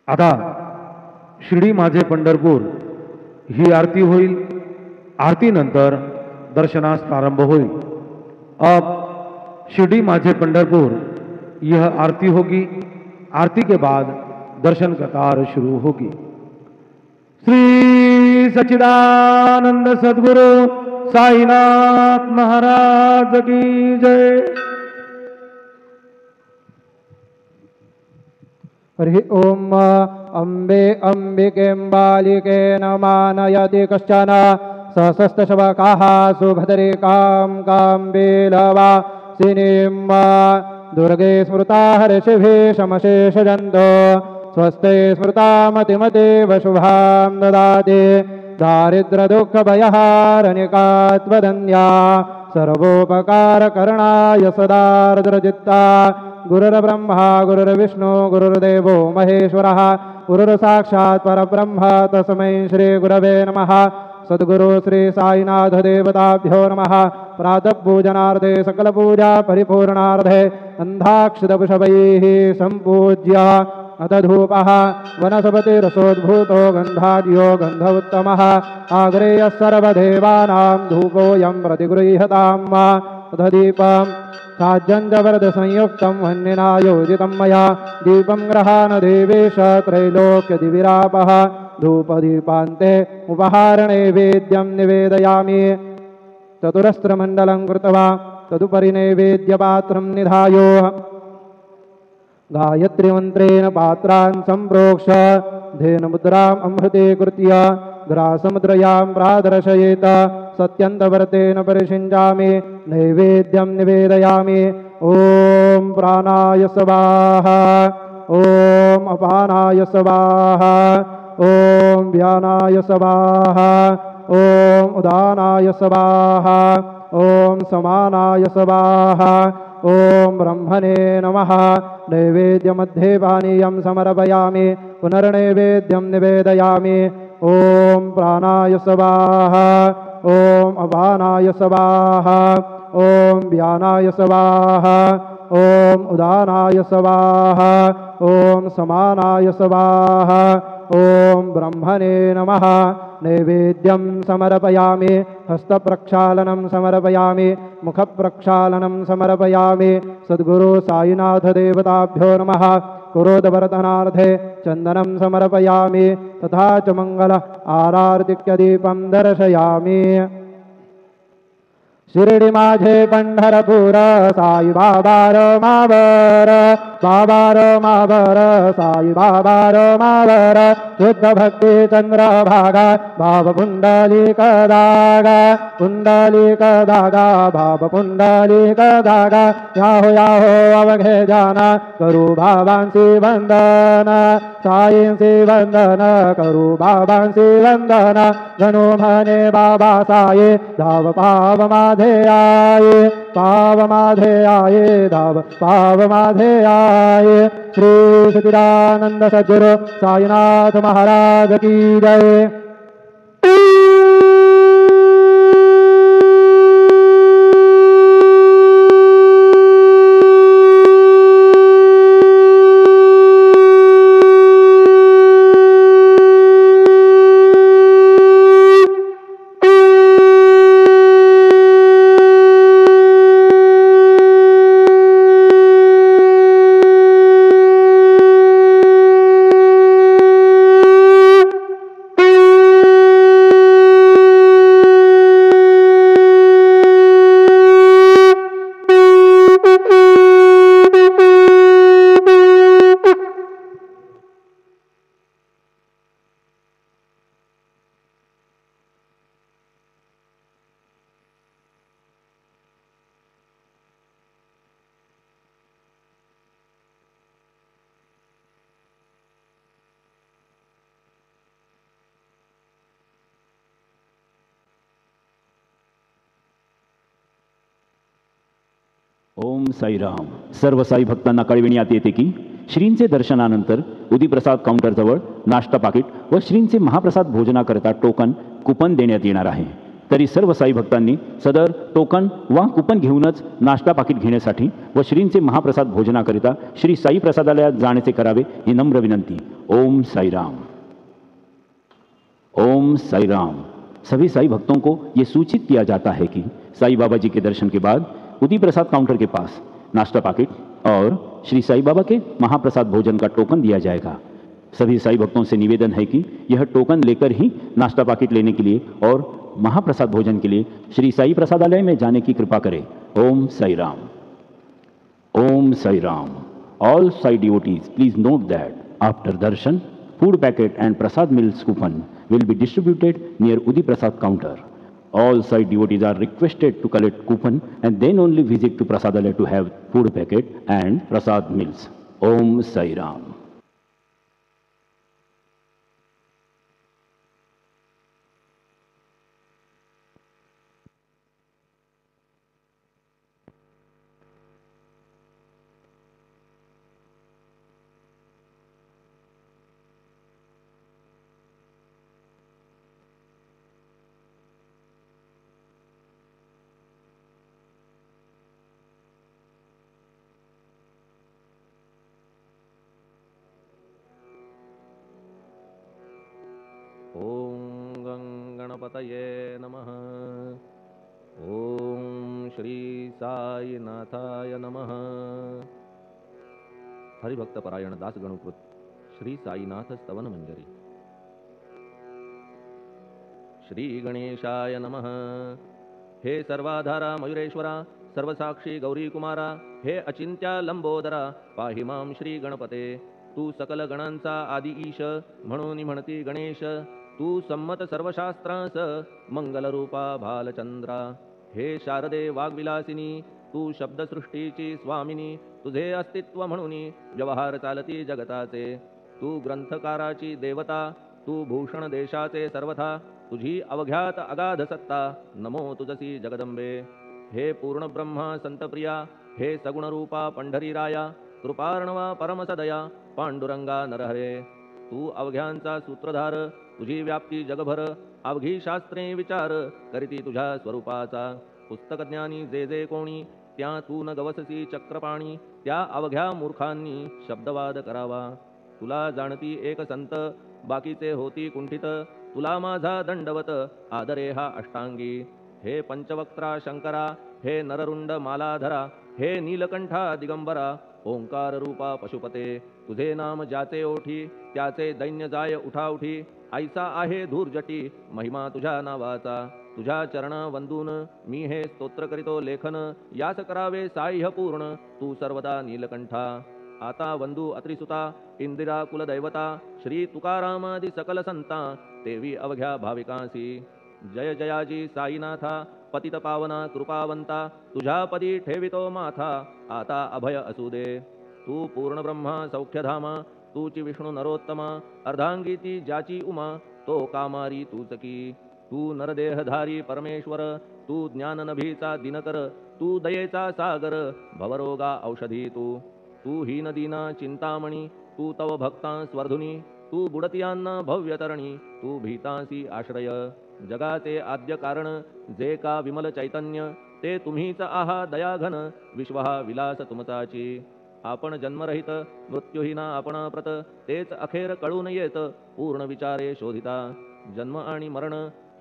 आता शिर्डी माझे पंढरपूर ही आरती होईल। आरती नंतर दर्शनास प्रारंभ होईल। अब शिर्डी माझे पंढरपुर यह आरती होगी। आरती के बाद दर्शन कतार शुरू होगी। श्री सच्चिदानंद सद्गुरु साईनाथ महाराज की जय। हरि ओम। अम्बे अम्बिकेम्बालिके नमानयति कश्चन सहस्रशवकाः सुभद्रिकां काम्बीलवा सिनीं दुर्गे स्मृता हर्षिभिः शमशेषजन्तो स्वस्ते स्मृता मतिमतीव शुभां ददाति। दारिद्र्यदुःखभयहारनिका त्वदन्या सर्वोपकारकरणाय सदार्द्रचित्ता। गुरुर्ब्रह्मा गुरुर्विष्णु गुरुर्देवो महेश्वरः गुरुर्साक्षात् परब्रह्म तस्मै श्री गुरवे नमः। सद्गुरु श्री साईनाथ देवताभ्यो नमः। प्रातःपूजनार्थे सकलपूजा परिपूर्णार्थे गन्धाक्षतपुष्पैः सम्पूज्य अथ धूपः वनस्पतिरसोद्भूतो गन्धाढ्यो गन्ध उत्तमः आग्रेयः सर्वदेवानां धूपोऽयं प्रतिगृह्यताम्। अथ दीपम् साज्जञ्जवरदसंयुक्तं वह्निना योजितं मया दीपं ग्रहाण देवेश त्रैलोक्यदिविरापः। धूपदीपान्ते उपहारनैवेद्यं निवेदयामि। चतुरस्रमण्डलं कृत्वा तदुपरि नैवेद्यपात्रं निधायो गायत्रीमन्त्रेण पात्रान् सम्प्रोक्ष धेनुमुद्राम् अमृतीकृत्य ग्रासमुद्रयां प्रादर्शयेत। सत्यन्तव्रतेन परिषिञ्चामि नैवेद्यं निवेदयामि। ॐ प्राणाय स्वाहा ॐ अपानाय स्वाहा ॐ व्यानाय स्वाहा ॐ उदानाय स्वाहा ॐ समानाय स्वाहा ॐ ब्रह्मणे नमः। नैवेद्यमध्ये पानीयं समर्पयामि पुनर्नैवेद्यं निवेदयामि। ॐ प्राणाय स्वाहा ॐ अपानाय स्वाहा ॐ व्यानाय स्वाहा ॐ उदानाय स्वाहा ॐ समानाय स्वाहा ॐ ब्रह्मणे नमः। नैवेद्यं समर्पयामि हस्तप्रक्षालनं समर्पयामि मुखप्रक्षालनं समर्पयामि। सद्गुरु साईनाथ देवताभ्यो नमः। कुरोदवर्धनार्थे चन्दनं समर्पयामि तथा च मंगल आरार्तिक्यदीपं दर्शयामि। शिर्डी माझे पंढरपूर साई बाबा मावर बाबा मावर साई बाबा मावर शुद्ध भक्ति चंद्रभागा भाव पुंडलिक दागा पुंडलिक दागा भाव पुंडलिक दागा। याहो अवघे जाना करू बाबांसी वंदन साईंसी वंदन करू बाबांसी वंदन। गणू म्हणे बाबा साई धाव पाव माझे आये पाव माझे आये धाव पाव माझे आये। श्री सच्चिदानंद सद्गुरु साईनाथ महाराज की जय। ओम साईराम। सर्व साई भक्तांना कळविण्यात येते की श्रींचे दर्शनानंतर उदीप्रसाद काउंटरजवळ नाश्ता पाकिट व श्रींचे महाप्रसाद भोजनाकरता टोकन कुपन देण्यात येणार आहे। तरी सर्व साई भक्तांनी सदर टोकन वा कुपन घेऊनच नाश्ता पाकिट घेण्यासाठी व श्रींचे महाप्रसाद भोजनाकरिता श्री साई प्रसादालयात जाण्याचे करावे ही नम्र विनंती। ओम साई राम। ओम साई राम। सभी साई भक्तों को ये सूचित किया जाता है कि साई बाबा जी के दर्शन के बाद उदी प्रसाद काउंटर के पास नाश्ता पैकेट और श्री साई बाबा के महाप्रसाद भोजन का टोकन दिया जाएगा। सभी साई भक्तों से निवेदन है कि यह टोकन लेकर ही नाश्ता पैकेट लेने के लिए और महाप्रसाद भोजन के लिए श्री साई प्रसादालय में जाने की कृपा करें। ओम साई राम। ओम Sai Ram. All Sai devotees, please note that after darshan, food packet and prasad meals coupon will be distributed near Udi Prasad counter. All Sai devotees are requested to collect coupon and then only visit to Prasadalaya to have food packet and prasad meals. Om Sai Ram. ओम गणपतये नमः। ओम श्री साईनाथाय नमः। हरिभक्त परायण दास गणुकृत श्री साईनाथ स्तवन मंजरी। श्री गणेशाय नमः। हे सर्वाधारा मयुरेश्वरा, सर्वसाक्षी गौरी कुमारा, हे अचिंत्या लंबोदरा, पाहि मां श्री गणपते। तू सकल गणांचा आदि ईश, म्हणून म्हणती गणेश। तू संमत सर्वशास्त्रांस, मंगलरूपा भालचंद्रा। हे शारदे वाग्विलासिनी, तू शब्दसृष्टीची स्वामिनी। तुझे अस्तित्व म्हणून व्यवहार चालती जगताचे। तू ग्रंथकाराची देवता, तू भूषण देशाचे सर्वथा। तुझी अवघ्यात अगाध सत्ता, नमो तुझसी जगदंबे। हे पूर्ण ब्रह्मा संतप्रिया, हे सगुणरूपा पंढरीराया। कृपार्णवा परमसदया, पांडुरंगा नरहरे। तू अवघ्यांचा सूत्रधार, तुझी व्याप्ती जगभर। अवघी शास्त्रे विचार, करीती तुझ्या स्वरूपाचा। पुस्तक ज्ञानी जे जे कोणी, त्या तू न गवससी चक्रपाणी। त्या अवघ्या मूर्खांनी शब्दवाद करावा। तुला जाणती एक संत, बाकीचे होती कुंठित। तुला माझा दंडवत, आदरे हा अष्टांगी। हे पंचवक्त्रा शंकरा, हे नररुंड मालाधरा। हे नीलकंठा दिगंबरा, ओंकार रूपा पशुपते। तुझे नाम ज्याचे ओठी, त्याचे दैन्य जाय उठाउठी। ऐसा आहे धूर्जटी, महिमा तुझ्या नावाचा। तुझ्या चरण वंदून मी हे स्तोत्र करीतो लेखन। यास करावे साह्य पूर्ण, तू सर्वदा नीलकंठा। आता वंदू अत्रिसुता, इंदिरा कुलदैवता। श्री तुकारामादि सकल संता, देवी अवघ्या भाविकांसी। जय जयाजी साईनाथा, पतित पावना कृपावंता। तुझ्या पदी ठेवितो माथा, आता अभय असू दे। तू पूर्ण ब्रह्मा सौख्यधामा, तूची विष्णू नरोत्तमा। अर्धांगी ती ज्याची उमा, तो कामारी तूच की। तू नरदेहधारी परमेश्वर, तू ज्ञाननभीचा दिनकर। तू दयेचा सागर, भवरोगा औषधी तू। तू हीनदीना चिंतामणी, तू तव भक्तां स्वर्धुनी। तू बुडतियांना भव्यतरणी, तू भीतांसी आश्रय। जगाचे आद्य कारण, जे का विमल चैतन्य। ते तुम्हीच आहा दयाघन, विश्व हा विलास तुमचाची। आपण जन्मरहित, मृत्यूहीना आपण प्रत। तेच अखेर कळून येत, पूर्ण विचारे शोधिता। जन्म आणि मरण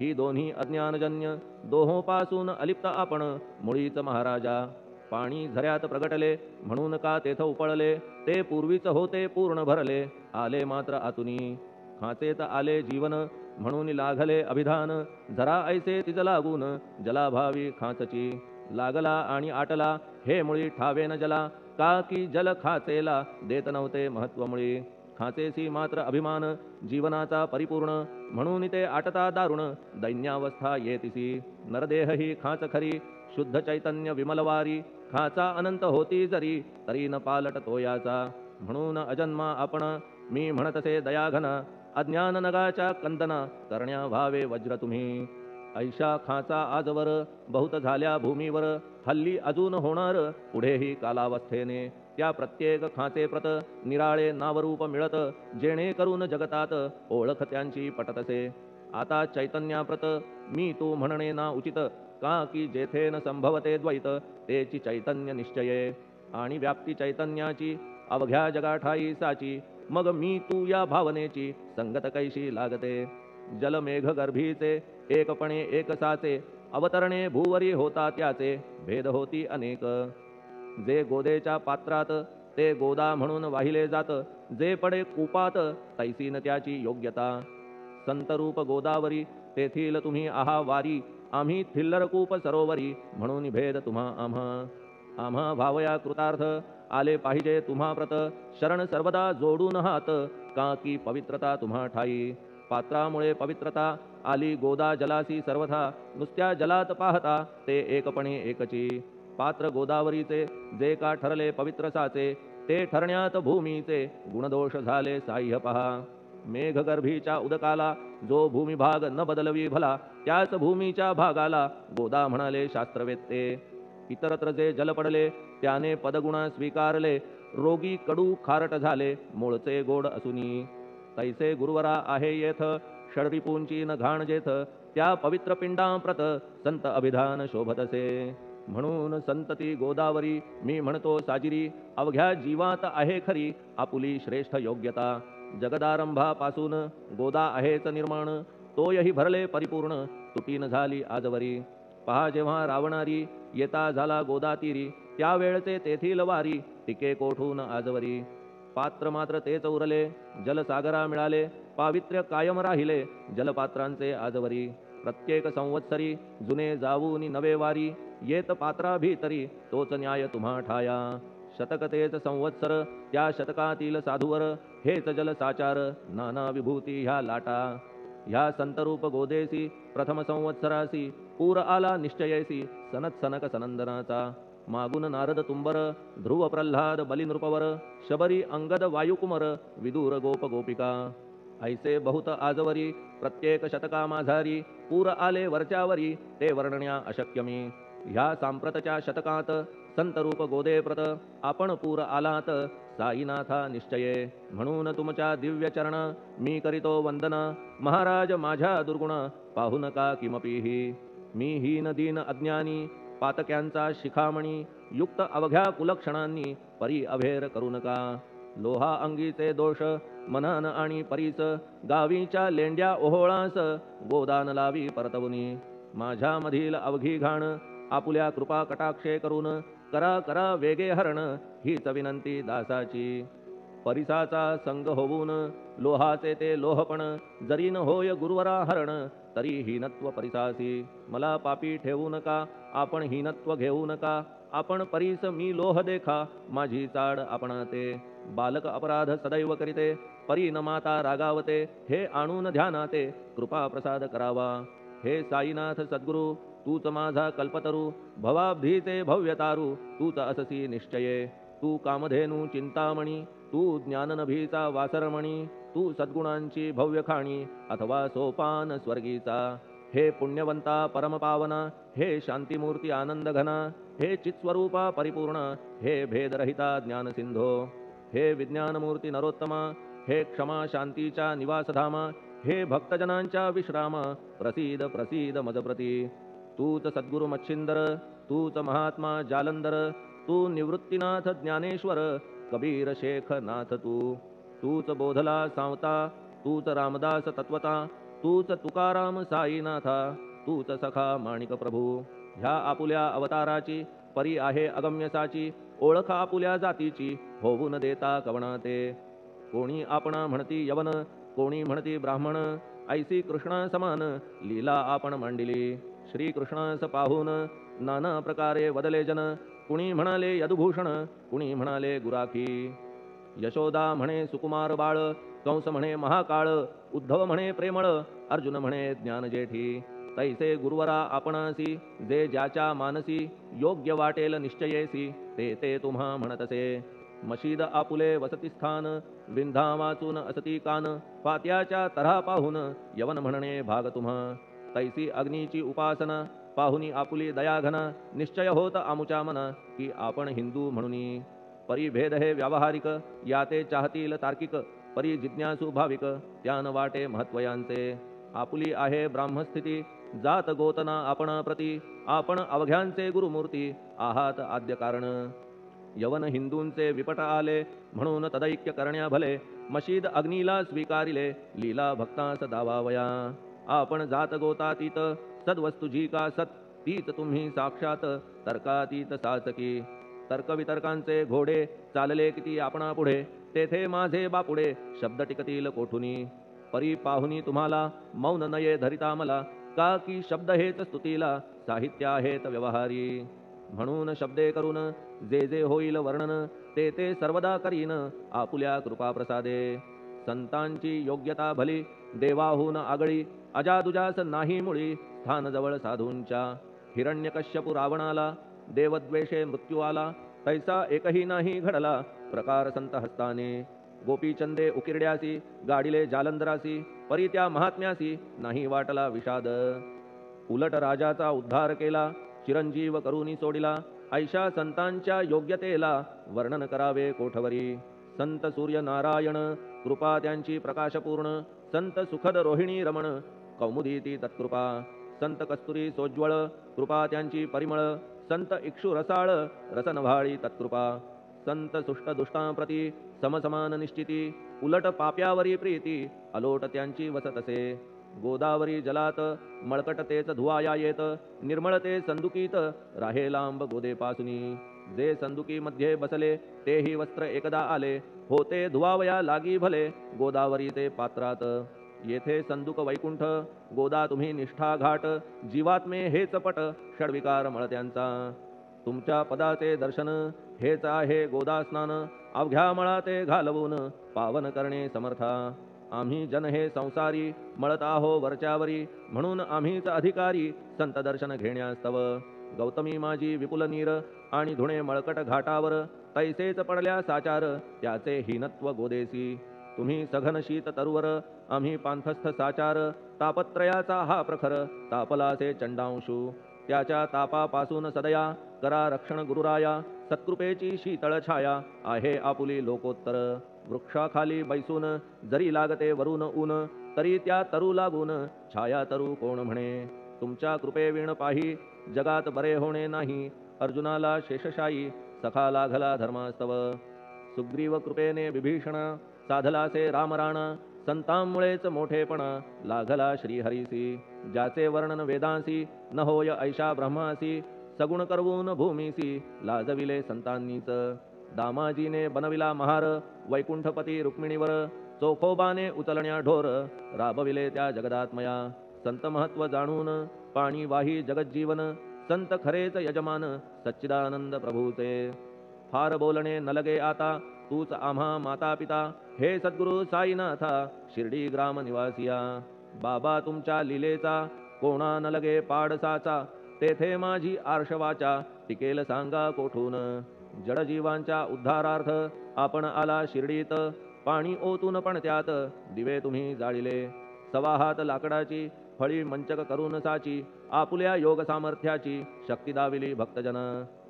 ही दोन्ही अज्ञानजन्य, दोहोपासून अलिप्त आपण मुळीच महाराजा। पाणी झऱ्यात प्रगटले, म्हणून का तेथ उपळले। ते पूर्वीच होते पूर्ण भरले, आले मात्र आतुनी। खाचेत आले जीवन, म्हणून लागले अभिधान। झरा ऐसे तिज लागून, जलाभावी खाचची। लागला आणि आटला, हे मुळी ठावेन जला। का की जल खाचेला देत नव्हते महत्व मुळी। खाचेसी मात्र अभिमान, जीवनाचा परिपूर्ण। म्हणून ते आटता दारुण, दैन्यावस्था येतिसी। नरदेह ही खाच खरी, शुद्ध चैतन्य विमलवारी। खाचा अनंत होती जरी, तरी न पालट तोयाचा। म्हणून अजन्मा आपण, मी म्हणतसे दयाघन। अज्ञान नगाच्या कंदना, करण्या व्हावे वज्र तुम्ही। ऐशा खाचा आजवर, बहुत झाल्या भूमीवर। हल्ली अजून होणार, पुढेही कालावस्थेने। त्या प्रत्येक खाचे प्रत, निराळे नावरूप मिळत। जेणे करून जगतात, ओळख त्यांची पटतसे। आता चैतन्याप्रत, मी तू म्हणणे ना उचित। का की जेथे न संभवते द्वैत, तेची चैतन्य निश्चये। आणि व्याप्ती चैतन्याची, अवघ्या जगाठाई साची। मग मी तू या भावनेची संगत कैशी लागते. जलमेघ गर्भीचे एकपणे एकसाचे, अवतरणे भूवरी होता त्याचे, भेद होती अनेक. जे गोदेच्या पात्रात ते गोदा म्हणून वाहिले जात, जे पडे कूपात तैसीन त्याची योग्यता. संतरूप गोदावरी तेथील तुम्ही आहा वारी, आम्ही थिल्लर कूप सरोवरी म्हणून भेद तुम्हा आम्हा भावया कृतार्थ. आले पाहिजे तुम्हा प्रत, शरण सर्वदा जोडून हात, का की पवित्रता तुम्हा ठाई. पात्रामुळे पवित्रता आली गोदा जलासी सर्वथा, नुसत्या जलात पाहता ते एकपणे एकची. पात्र गोदावरीचे जे का ठरले पवित्र साचे, ते ठरण्यात भूमीचे गुणदोष झाले साह्य पहा. मेघगर्भीच्या उदकाला जो भूमिभाग न बदलवी भला, त्याच भूमीच्या भागाला गोदा म्हणाले शास्त्रवेत्ते. इतरत्र जे जल पडले त्याने पदगुणा स्वीकारले, रोगी कडू खारट झाले मूळचे गोड असुनी. तैसे गुरुवरा आहे येथ, षडरिपूंची न घाण जेथ, त्या पवित्र पिंडाप्रत संत अभिधान शोभतसे. म्हणून संतती गोदावरी मी म्हणतो साजिरी, अवघ्या जीवात आहे खरी आपुली श्रेष्ठ योग्यता. जगदारंभापासून गोदा आहेच निर्माण, तोयही भरले परिपूर्ण तुटीन झाली आजवरी. पहा जेव्हा रावणारी येता झाला गोदा तीरी, त्यावेळचे तेथील वारी टिके कोठून आजवरी. पात्र मात्र तेच उरले जलसागरा मिळाले, पावित्र्य कायम राहिले जलपात्रांचे आजवरी. प्रत्येक संवत्सरी जुने जाऊनी नवे वारी, येत पात्रा भीतरी तोच न्याय तुम्हा ठाया. शतक तेच संवत्सर त्या शतकातील साधूवर, हेच जल साचार नाना विभूती ह्या लाटा. ह्या संतरूप गोदेसी प्रथम संवत्सरासी, पूर आला निश्चयेसी सनत सनक सनंदनाचा. मागून नारद तुंबर, ध्रुव प्रल्हाद बलिनृपवर, शबरी अंगद वायुकुमर, विदूर गोप गोपिका. ऐसे बहुत आजवरी प्रत्येक शतका माझारी, पूर आले वरच्यावरी ते वर्णण्या अशक्यमी. ह्या सांप्रतच्या शतकात संतरूप गोदे प्रत, आपण पूर आलात साईनाथा निश्चये. म्हणून तुमच्या दिव्य चरण मी करीतो वंदन, महाराज माझ्या दुर्गुण पाहू नका किमपीही. मी हीन दीन अज्ञानी पातक्यांचा शिखामणी, युक्त अवघ्या कुलक्षणांनी परी अभेर करू नका. लोहा अंगीचे दोष मनन आणि परीस, गावीच्या लेंड्या ओहोळास गोदान लावी परतवुनी. माझ्या मधील अवघी घाण आपुल्या कृपा कटाक्षे करून, करा करा वेगे हरण हीच विनंती दासाची. परिसाचा संग होऊन लोहाचे ते लोहपण, जरी न होय गुरुवरा हरण तरी हीनत्व परिसासी. मला पापी ठेवू नका आपण हीनत्व घेऊ नका, आपण परीस मी लोह देखा माझी चाड आपणाते. बालक अपराध सदैव करीते परी न माता रागावते, हे आणून ध्यानाते कृपा प्रसाद करावा. हे साईनाथ सद्गुरु तूच माझा कल्पतरू, भवाब्धीचे भव्यतारू तूच अससी निश्चये. तू कामधेनू चिंतामणी, तू ज्ञाननभीचा वासरमणी, तू सद्गुणांची भव्य खाणी अथवा सोपान स्वर्गीचा. हे पुण्यवंता परमपावना, हे शांतिमूर्ती आनंद घना, हे चित्स्वरूपा परिपूर्ण, हे भेदरहिता ज्ञानसिंधो. हे विज्ञानमूर्ती नरोत्तमा, हे क्षमा शांतीच्या निवासधामा, हे भक्तजनांच्या विश्रामा, प्रसीद प्रसीद मजप्रती. तूच सद्गुरु मच्छिंदर, तूच महात्मा जालंधर, तू निवृत्तीनाथ ज्ञानेश्वर, कबीर शेख नाथ तूच बोधला सांवता, तूच रामदास तत्वता, तूच तुकाराम साईनाथा, तूच सखा माणिक प्रभू. ह्या आपुल्या अवताराची परी आहे अगम्यसाची, ओळख आपुल्या जातीची होऊन देता कवणाते. कोणी आपणा म्हणती यवन, कोणी म्हणती ब्राह्मण, ऐसी कृष्णा समान लीला आपण मांडिली. श्रीकृष्णास पाहून नाना प्रकारे वदले जन, कुणी म्हणाले यदुभूषण, कुणी म्हणाले गुराखी. यशोदा म्हणे सुकुमार बाळ, कंस म्हणे महाकाळ, उद्धव म्हणे प्रेमळ, अर्जुन म्हणे ज्ञानजेठी. तैसे गुरुवरा आपणासी, जे ज्याच्या मानसी योग्य वाटेल निश्चयेसी, ते ते तुम्हा म्हणतसे. मशीद आपुले वसतिस्थान, विंधा वाचून असती कान, पात्याच्या तऱ्हा पाहून यवन म्हणणे भाग तुम्हा. तैसी अग्नीची उपासना पाहुनी आपुली दयाघना, निश्चय होत आमुच्या मना की आपण हिंदू म्हणूनी. परिभेद हे व्यावहारिक, याते चाहतील तार्किक, परी जिज्ञासू भाविक त्यान वाटे महत्वयांचे. आपुली आहे ब्राह्मस्थिती, जात गोतना आपणा प्रती, आपण अवघ्यांचे गुरुमूर्ती आहात आद्य कारण. यवन हिंदूंचे विपट आले म्हणून तदैक्य करण्या भले मशीद अग्नीला स्वीकारिले लीला भक्तास दावावया आपण जात गोतातीत सद्वस्तू जी का सत तीच तुम्ही साक्षात तर्कातीत साचकी तर्कवितर्कांचे घोडे चालले किती आपणा पुढे तेथे माझे बापुडे शब्द टिकतील कोठुनी परी पाहुनी तुम्हाला मौन नये धरिता मला का की शब्द हेच स्तुतीला साहित्य आहेत व्यवहारी म्हणून शब्दे करून जे जे होईल वर्णन ते ते सर्वदा करीन आपुल्या कृपा प्रसादे संतांची योग्यता भली देवाहून आगळी अजादुजास नाही मुळी स्थान जवळ साधूंच्या हिरण्यकश्यपू रावणाला देवद्वेषे मृत्यू आला तैसा एकही नाही घडला प्रकार संत हस्ताने गोपीचंदे उकिरड्यासी गाडिले जालंधरासी परी त्या महात्म्यासी नाही वाटला विषाद उलट राजाचा उद्धार केला चिरंजीव करुनी सोडिला ऐशा संतांच्या योग्यतेला वर्णन करावे कोठवरी संत सूर्य नारायण कृपा त्यांची प्रकाशपूर्ण संत सुखद रोहिणी रमण कौमुदी ती तत्कृपा संत कस्तुरी सोज्वळ कृपा त्यांची परिमळ संत इक्षु रसाळ रसनव्हाळी तत्कृपा संत सुष्ट दुष्टांप्रती समसमान निश्चिती उलट पाप्यावरी प्रीती अलोट त्यांची वसतसे गोदावरी जलात मळकट तेच धुवाया येत निर्मळ ते संदुकीत राहे लांब गोदेपासुनी जे संदुकी मध्ये बसले तेही वस्त्र एकदा आले होते धुवावया लागी भले गोदावरी ते पात्रात येथे संदुक वैकुंठ गोदा तुम्ही निष्ठा घाट जीवात्मे हेच पट षडविकार मळत्यांचा तुमच्या पदाचे दर्शन हेच आहे गोदा स्नान अवघ्या मळा ते घालवून पावन करणे समर्था आम्ही जन हे संसारी मळत आहो वरच्यावरी म्हणून आम्हीच अधिकारी संत दर्शन घेण्यास्तव गौतमी माझी विपुल नीर आणि धुणे मळकट घाटावर तैसेच पडल्या साचार त्याचे हीनत्व गोदेसी तुम्ही सघन शीत तरुवर आम्ही पांथस्थ साचार तापत्रयाचा हा प्रखर तापलासे चंडांशू त्याच्या तापापासून सदया करा रक्षण गुरुराया सत्कृपेची शीतळ छाया आहे आपुली लोकोत्तर वृक्षाखाली बैसून जरी लागते वरून ऊन तरी त्या तरू लागून छाया तरू कोण म्हणे तुमच्या कृपेविण पाही जगात बरे होणे नाही अर्जुनाला शेषशायी सखा लागला धर्मास्तव सुग्रीव कृपेने विभीषण साधलासे रामराणा संतांमुळेच मोठेपणा लागला श्रीहरीसी ज्याचे वर्णन वेदांसी न होय ऐशा ब्रह्मासी सगुण करवून भूमीसी लाजविले संतांनीच दामाजीने बनविला महार वैकुंठपती रुक्मिणीवर चोखोबाने उचलण्या ढोर राबविले त्या जगदात्मया संत महत्व जाणून पाणी वाही जगज्जीवन संत खरेच यजमान सच्चिदानंद प्रभूचे फार बोलणे न लगे आता तूच आम्हा माता पिता हे सद्गुरु साईनाथा शिर्डी ग्राम निवासिया बाबा तुमच्या लीलेचा कोणा न लगे पाडसाचा तेथे माझी आर्षवाचा टिकेल सांगा कोठून जडजीवांच्या उद्धारार्थ आपण आला शिर्डीत पाणी ओतून पण त्यात दिवे तुम्ही जाळिले सवा हात लाकडाची फळी मंचक करून साची आपुल्या योग सामर्थ्याची शक्ती दाविली भक्तजन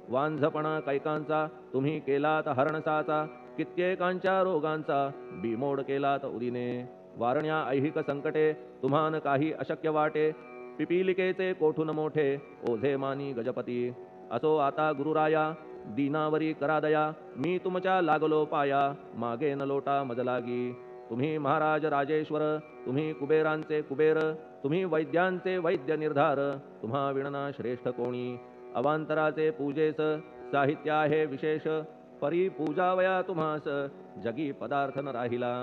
वांझपणा कैकांचा तुम्ही केलात हरणसाचा कित्येकांच्या रोगांचा बिमोड केलात उदिने वारण्या ऐहिक संकटे तुम्हान काही अशक्य वाटे पिपीलिकेचे कोठून मोठे ओझे मानी गजपती असो आता गुरुराया दीनावरी करा दया मी तुमच्या लागलो पाया मागे न लोटा मजलागी तुम्ही महाराज राजेश्वर तुम्ही कुबेरांचे कुबेर तुम्ही वैद्यांचे वैद्य निर्धार तुम्हा विणना श्रेष्ठ कोणी अवांतराचे पूजेस साहित्य आहे विशेष परी पूजावया तुम्हास जगी पदार्थ न राहिला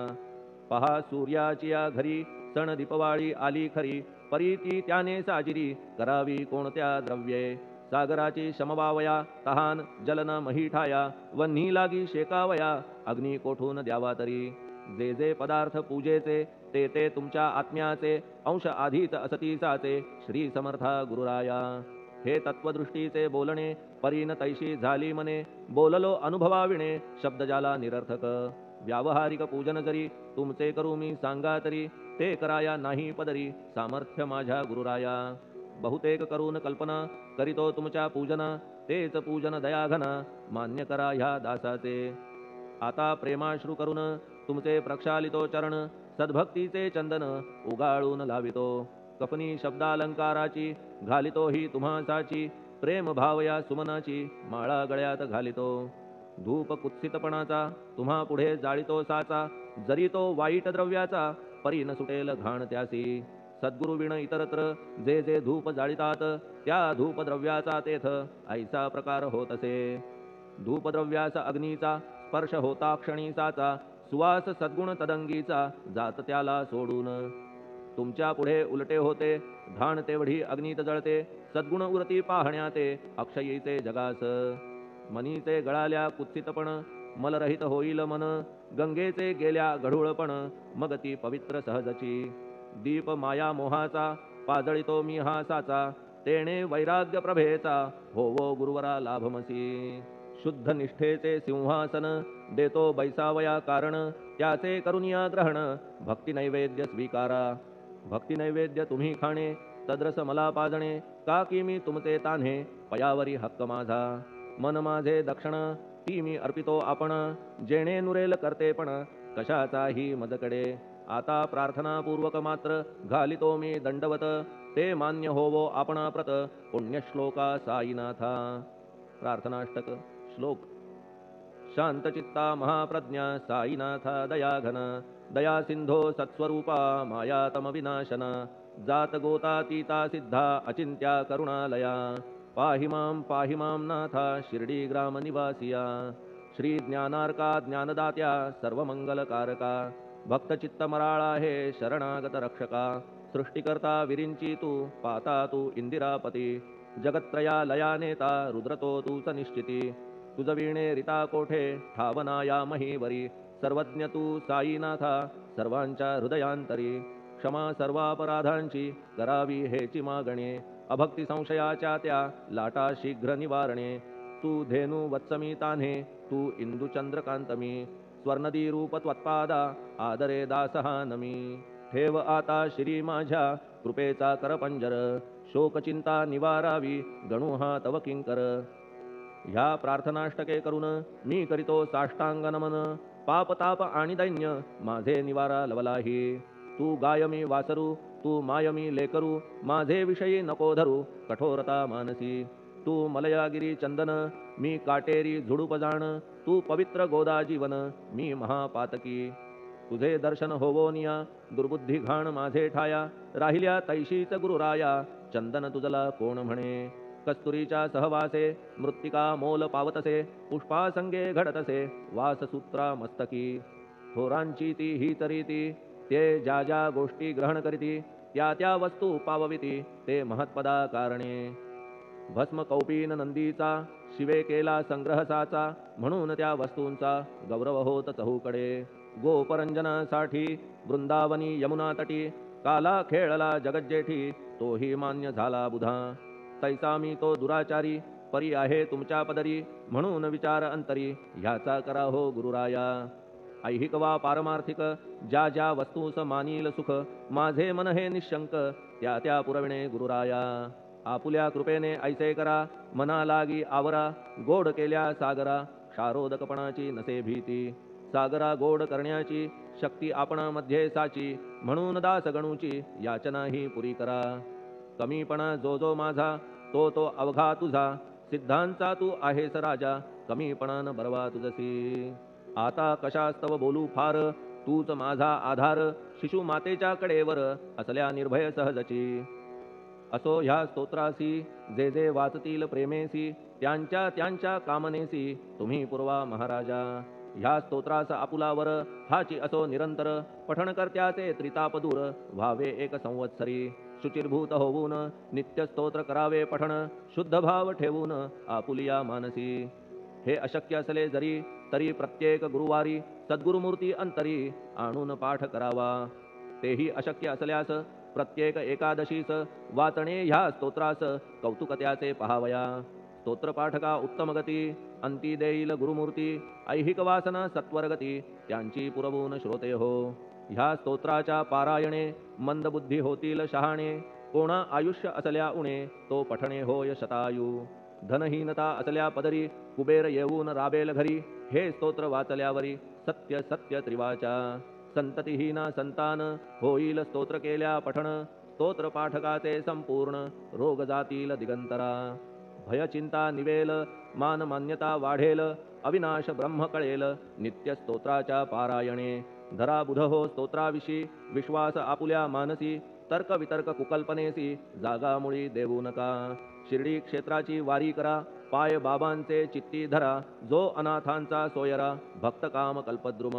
पहा सूर्याची या घरी सण दीपवाळी आली खरी परी ती त्याने साजिरी करावी कोणत्या द्रव्ये सागराची शमवावया तहान जलन महीठाया व नी लागी शेकावया अग्नी कोठून द्यावा तरी जे जे पदार्थ पूजेचे ते ते तुमच्या आत्म्याचे अंश आधीच असतीसाचे श्री समर्था गुरुराया हे तत्वदृष्टीचे बोलणे परीन तैशी झाली मने बोललो अनुभवाविणे शब्द जाला निरर्थक व्यावहारिक पूजन जरी तुमचे करू मी सांगा तरी ते कराया नाही पदरी सामर्थ्य माझ्या गुरुराया बहुतेक करून कल्पना करीतो तुमच्या पूजना तेच पूजन दयाघना मान्य करा ह्या दासाचे आता प्रेमाश्रू करून तुमचे प्रक्षालितो चरण सद्भक्तीचे चंदन उगाळून लावितो कफनी शब्दालंकाराची घालितो ही तुम्हासाची प्रेम भावया सुमनाची माळा गळ्यात घालितो धूप कुत्सितपणाचा तुम्हा पुढे जाळीतो साचा, जरी तो वाईट द्रव्याचा परी न सुटेल घाण त्यासी. सद्गुरु विण इतरत्र जे जे धूप जाळितात, त्या धूप द्रव्याचा तेथ ऐसा प्रकार होत असे. धूपद्रव्याचा अग्नीचा स्पर्श होता क्षणी साचा, सुवास सद्गुण तदंगीचा जात त्याला सोडून. तुमच्या पुढे उलटे होते घाण तेवढी अग्नीत जळते, सद्गुण उरती पाहण्याते अक्षयीचे जगास. मनीचे गळाल्या कुत्सितपण मलरहित होईल मन, गंगेचे गेल्या गढूळपण मग ती पवित्र सहजची. दीप माया मोहाचा पाजळितो मी हा साचा, तेणे वैराग्य प्रभेचा होवो गुरुवरा लाभमसी. शुद्ध निष्ठेचे सिंहासन देतो बैसावया कारण, त्याचे करुनिया ग्रहण भक्ती नैवेद्य स्वीकारा. भक्ती नैवेद्य तुम्ही खाणे तद्रस मला पाजणे, का की मी तुमचे तान्हे पयावरी हक्क माझा. मन माझे दक्षिण ती मी अर्पितो आपण, जेणे नुरेल करतेपण कशाचाही मजकडे. आता प्रार्थनापूर्वक मात्र घालितो मी दंडवत, ते मान्य होवो आपण प्रत पुण्यश्लोका साईनाथा. प्रार्थनाष्टक. श्लोक. शांतचित्ता महाप्रज्ञा साईनाथा दयाघन, दया सिंधो सत्स्वरूपा मायातम विनाशन, जात गोतातीता सिद्धा अचिंत्या करुणालया. पाहि मां नाथा शिर्डी ग्राम निवासिया. श्री ज्ञानार्का ज्ञानदात्या सर्वमंगलकारका, भक्तचित्त मराळा हे शरणागत रक्षका. सृष्टिकर्ता विरिंची तू पाता तू इंदिरापती, जगत्त्रया लया नेता रुद्रतो तूच निश्चिती. तुझ वीणे रिता कोठे ठावनाया महीवरी, सर्वज्ञ तू साईनाथा सर्वांच्या हृदयांतरी. क्षमा सर्वापराधांची करावी हेची मागणे, अभक्ती संशयाच्या त्या लाटा शीघ्र निवारणे. तू धेनू वत्समी तान्हे तू इंदू चंद्रकांतमी, स्वर्णदी रूप त्वत्पादा आदरे दासहा नमी. ठेव आता श्री माझ्या कृपेचा करपंजर, शोकचिंता निवारावी गणू हा तव किंकर. ह्या प्रार्थनाष्टके करून मी करीतो साष्टांग नमन, पाप ताप आणि दैन्य माझे निवारा लवलाही. तू गाय मी वासरू तू माय मी लेकरू, माझे विषयी नको धरू कठोरता मानसी. तू मलयागिरी चंदन मी काटेरी झुडूप जाण, तू पवित्र गोदा जीवन मी महापातकी. तुझे दर्शन होवोनिया दुर्बुद्धी घाण माझे ठाया, राहिल्या तैशीच गुरुराया चंदन तुझला कोण म्हणे. कस्तुरीच्या सहवासे मृत्तिका मोल पावतसे, पुष्पासंगे घडतसे वाससूत्रा मस्तकी. थोरांची ती हीच रीती ते ज्या ज्या गोष्टी ग्रहण करीती, त्या त्या वस्तू पावविती ते महत्पदा कारणे. भस्म कौपीन नंदीचा शिवे केला संग्रह साचा, म्हणून त्या वस्तूंचा गौरव होत चहूकडे. गोपरंजनासाठी वृंदावनी यमुना तटी, काला खेळला जगज्जेठी तोही मान्य झाला बुधा. तैसा मी तो दुराचारी परी आहे तुमच्या पदरी, म्हणून विचार अंतरी ह्याचा करा हो गुरुराया. ऐहिक वा पारमार्थिक ज्या ज्या वस्तूस मानील सुख, माझे मन हे निशंक त्या त्या पुरविणे गुरुराया. आपुल्या कृपेने ऐसे करा मना लागी आवरा, गोड केल्या सागरा क्षारोदकपणाची नसे भीती. सागरा गोड करण्याची शक्ती आपण मध्ये साची, म्हणून दास गणूची याचना ही पुरी करा. कमीपणा जो जो माझा तो तो अवघा तुझा, सिद्धांचा तू आहेस राजा कमीपणान बरवा तुझसी. आता कशास्तव बोलू फार तूच माझा आधार, शिशु मातेच्या कडेवर असल्या निर्भय सहजची. असो ह्या स्तोत्रासी जे जे वाचतील प्रेमेसी, त्यांच्या त्यांच्या कामनेसी तुम्ही पुरवा महाराजा. ह्या स्तोत्रास आपुलावर हाची असो निरंतर, पठण करत्याचे त्रिताप दूर व्हावे एक संवत्सरी. शुचिर्भूत होऊन नित्य स्तोत्र करावे पठण, शुद्ध भाव ठेवून आपुलिया मानसी. हे अशक्य असले जरी तरी प्रत्येक गुरुवारी सद्गुरुमूर्ती अंतरी आणून पाठ करावा. तेही अशक्य असल्यास प्रत्येक एकादशीस वाचणे ह्या स्तोत्रास कौतुक त्याचे पहावया. स्तोत्रपाठका उत्तम गती अंती देईल गुरुमूर्ती, ऐहिक वासना सत्वरगती त्यांची पुरवून श्रोते हो. ह्या स्तोत्राच्या पारायणे मंदबुद्धी होतील शहाणे, कोणा आयुष्य असल्या उणे तो पठणे होय शतायू. धनहीनता असल्या पदरी कुबेर येऊन राबेल घरी, हे स्तोत्र वाचल्यावरी सत्य सत्य त्रिवाचा. संततिहीना संतान होईल स्तोत्र केल्या पठण, स्तोत्र पाठकाचे संपूर्ण रोग जातील दिगंतरा. भयचिंता निवेल मान मान्यता वाढेल, अविनाश ब्रह्म कळेल नित्य स्तोत्राच्या पारायणे धरा बुध हो स्तोत्राविषयी विश्वास आपुल्या मानसी तर्क वितर्क कुकल्पनेसी जागा मुळी देऊ नका शिर्डी क्षेत्राची वारी करा पाय बाबांचे चित्ती धरा जो अनाथांचा सोयरा भक्त काम कल्पद्रुम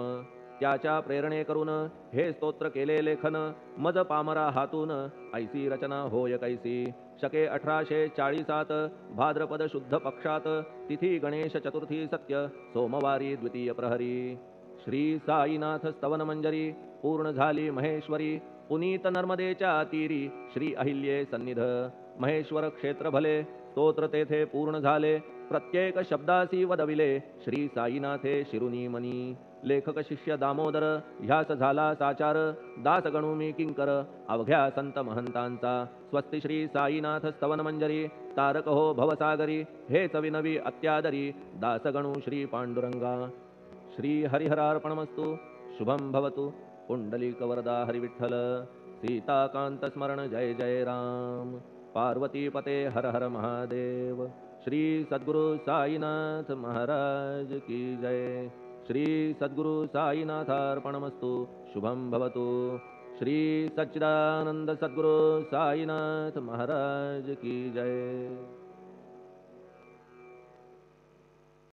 त्याच्या प्रेरणे करून हे स्तोत्र केले लेखन मज पामरा हातून ऐसी रचना होय कैसी शके 1840 भाद्रपद शुद्ध पक्षात तिथी गणेश चतुर्थी सत्य सोमवारी द्वितीय प्रहरी श्री साईनाथ स्तवन मंजरी पूर्ण झाली महेश्वरी पुनीत नर्मदेच्या तीरी श्री अहिल्ये सन्निध महेश्वर क्षेत्र भले स्तोत्र तेथे पूर्ण झाले प्रत्येक शब्दासी वदविले श्री साईनाथे शिरुनी मनी लेखक शिष्य दामोदर ह्यास झाला साचार दास गणू मी किंकर अवघ्या संत महंतांचा स्वस्ति श्री साईनाथ स्तवन मंजरी तारक हो भवसागरी हेच विनवी अत्यादरी दास गणू श्री पांडुरंगा श्री हरिहरार्पणमस्तु शुभम भवतु पुंडलिक वरदा हरिविठ्ठल सीताकांत स्मरण जय जय राम पार्वती पते हर हर महादेव श्री सद्गुरु साईनाथ महाराज की जय श्री सद्गुरु साईनाथार्पणमस्तु शुभम भवतु श्री सच्चिदानंद सद्गुरु साईनाथ महाराज की जय।